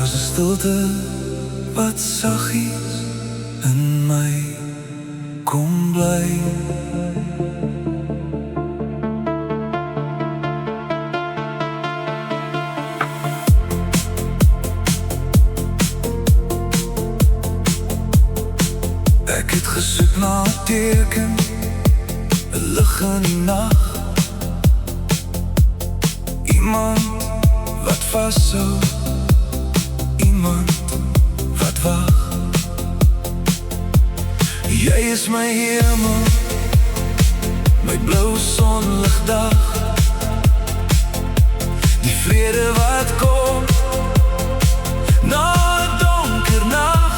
Daar's 'n stilte wat saggies in my kom bly. Ek het gesoek na 'n teken, 'n lig in die nag, iemand wat vashou, iemand wat wag. Jy is my hemel, my blou sonligdag, die vrede wat kom na 'n donker nag.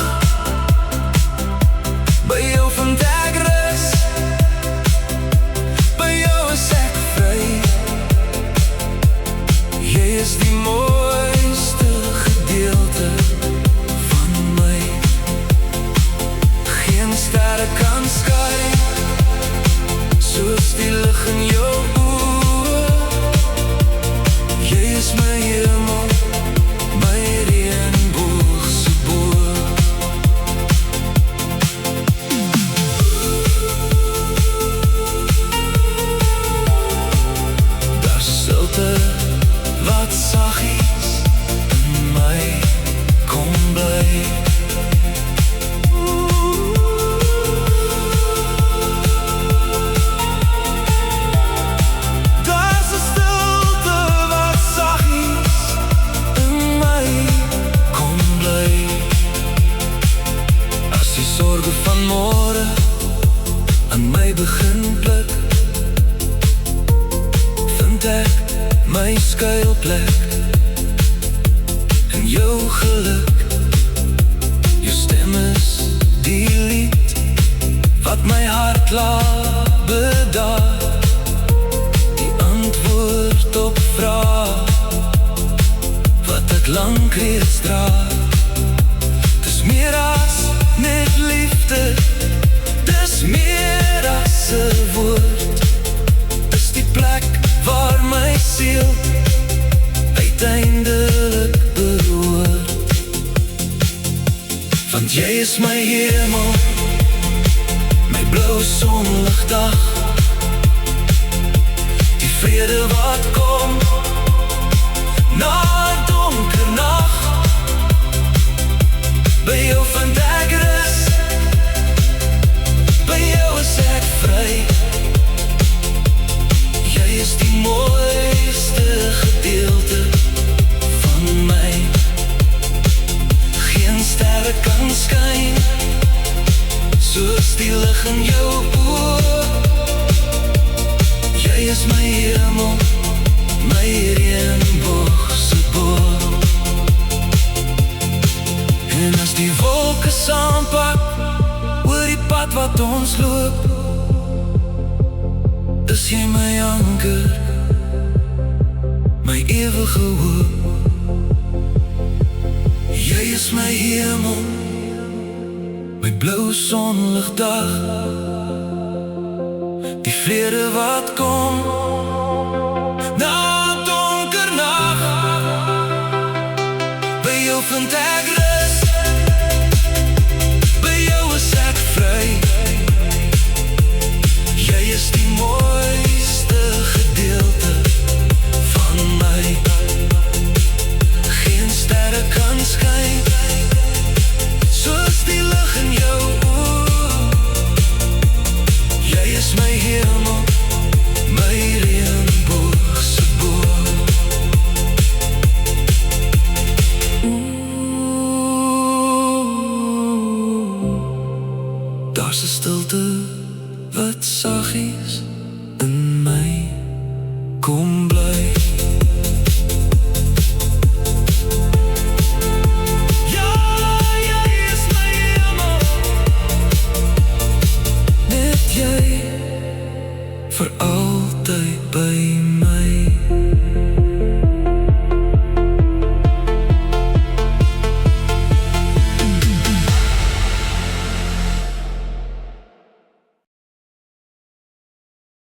By jou vind ek rus, by jou is ek vry. Jy is die mooiste gedeelte van my. Geen sterre kan skyn soos die lig in jou oë. Jy is my hemel, my reënboogse boog. Daar's 'n stilte wat saggies in my kom bly. Daar's 'n stilte wat saggies in my kom bly. As die sorge van môre aan my begin pluk, vind ek my skuilplek en jou geluk. Jou stem is die lied wat my hart laat bedaar, die antwoord op vrae wat ek lank reeds dra. Dis meer as net liefde, dis meer as 'n woord, dis die plek waar my siel uiteindelik behoort. Want jy is my hemel, my blou sonligdag, die vrede wat kom na 'n donker nag. By jou vind ek rus, by jou is ek vry. Jy is die mooiste gedeelte van my. Geen sterre kan skyn soos die lig in jou oë. Jy is my hemel, my reënboogse boog. En as die wolke saampak oor die pad wat ons loop, is jy my anker, my ewige hoop. Jy is my hemel, my blou sonligdag, die vrede wat kom na 'n donker nag. By jou vind ek rus, by jou is ek vry. Jy is die mooiste gedeelte van my. Geen sterre kan skyn soos die lig in jou oë. Jy is my hemel, my reënboogse boog. Daar's 'n stilte wat saggies in my kom bly. Ja, jy is my hemel, net jy vir altyd by